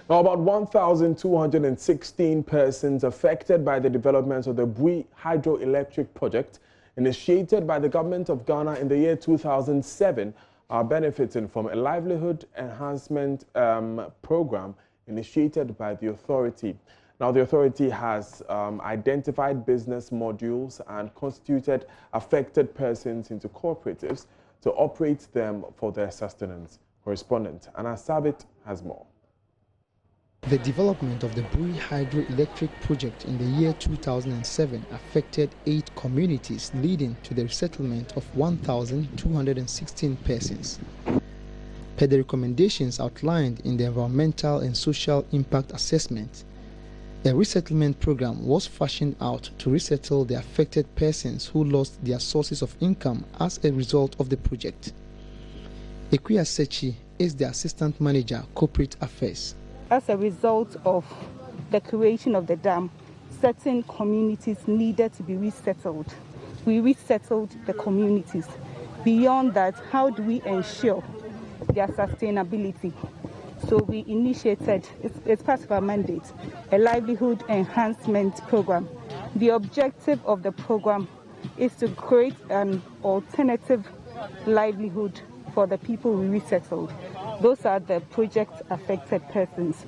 Now, about 1,216 persons affected by the development of the Bui Hydroelectric Project, initiated by the government of Ghana in the year 2007, are benefiting from a livelihood enhancement program initiated by the authority. Now, the authority has identified business modules and constituted affected persons into cooperatives to operate them for their sustenance. Correspondent Anna Sabit has more. The development of the Bui Hydroelectric Project in the year 2007 affected 8 communities, leading to the resettlement of 1,216 persons. Per the recommendations outlined in the Environmental and Social Impact Assessment, a resettlement program was fashioned out to resettle the affected persons who lost their sources of income as a result of the project. Ekuya Sechi is the Assistant Manager, Corporate Affairs. As a result of the creation of the dam, certain communities needed to be resettled. We resettled the communities. Beyond that, how do we ensure their sustainability? So we initiated, it's part of our mandate, a livelihood enhancement program. The objective of the program is to create an alternative livelihood for the people we resettled. Those are the project-affected persons.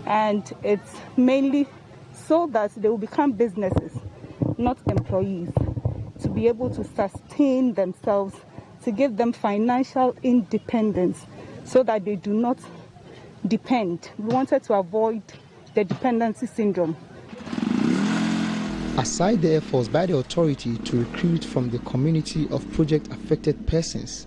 And it's mainly so that they will become businesses, not employees, to be able to sustain themselves, to give them financial independence so that they do not depend. We wanted to avoid the dependency syndrome. Aside the efforts by the authority to recruit from the community of project-affected persons,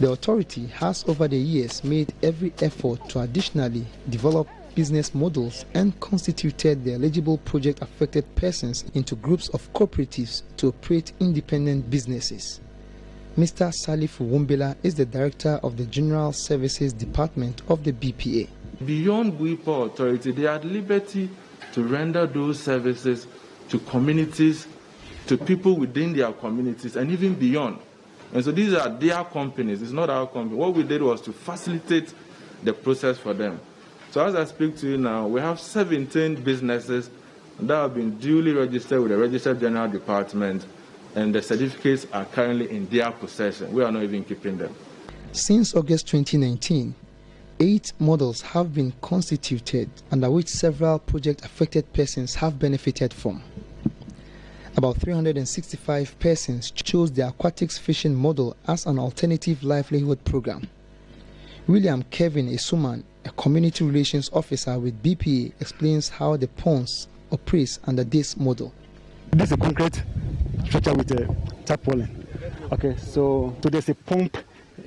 the authority has over the years made every effort to additionally develop business models and constituted the eligible project-affected persons into groups of cooperatives to operate independent businesses. Mr. Salif Wumbila is the Director of the General Services Department of the BPA. Beyond Bui Power Authority, they are at liberty to render those services to communities, to people within their communities, and even beyond. And so these are their companies, it's not our company. What we did was to facilitate the process for them. So as I speak to you now, we have 17 businesses that have been duly registered with the Registered General Department, and the certificates are currently in their possession. We are not even keeping them. Since August 2019, 8 models have been constituted, under which several project-affected persons have benefited from. About 365 persons chose the aquatics fishing model as an alternative livelihood program. William Kevin Isuman, a community relations officer with BPA, explains how the ponds operates under this model. This is a concrete structure with a tarpaulin. Okay, so there's a pump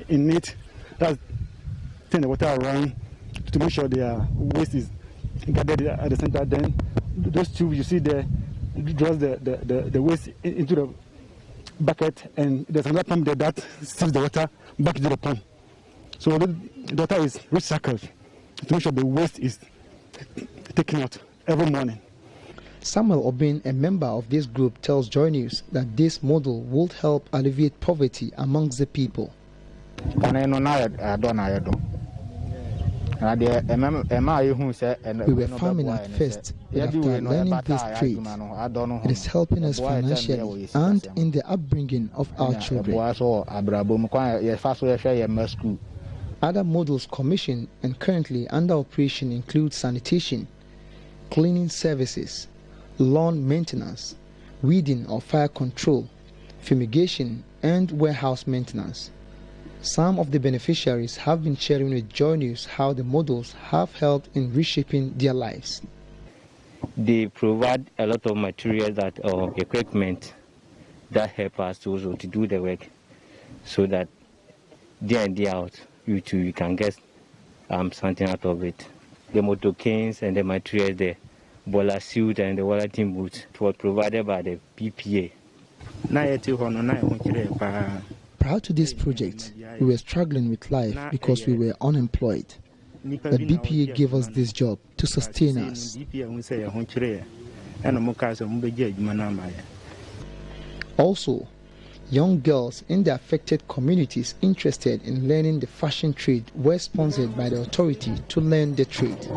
in it that turns the water around to make sure their waste is gathered at the center. Then those tubes you see there draws the waste into the bucket, and there's another pump there that sends the water back into the pump. So the water is recycled to make sure the waste is taken out every morning. Samuel Obin, a member of this group, tells Joy News that this model would help alleviate poverty amongst the people. We were farming at first, but after learning this trade, it is helping us financially and in the upbringing of our children. Other models commissioned and currently under operation include sanitation, cleaning services, lawn maintenance, weeding or fire control, fumigation, and warehouse maintenance. Some of the beneficiaries have been sharing with Joy News how the models have helped in reshaping their lives. They provide a lot of materials or equipment that help us also to do the work, so that day in, day out, you can get something out of it. The motor canes and the materials, the boiler suit and the water team boots, were provided by the BPA. Prior to this project, we were struggling with life because we were unemployed. The BPA gave us this job to sustain us. Also, young girls in the affected communities interested in learning the fashion trade were sponsored by the authority to learn the trade.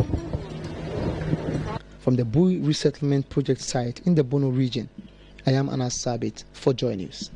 From the Bui Resettlement Project site in the Bono region, I am Anas Sabit for Joy News.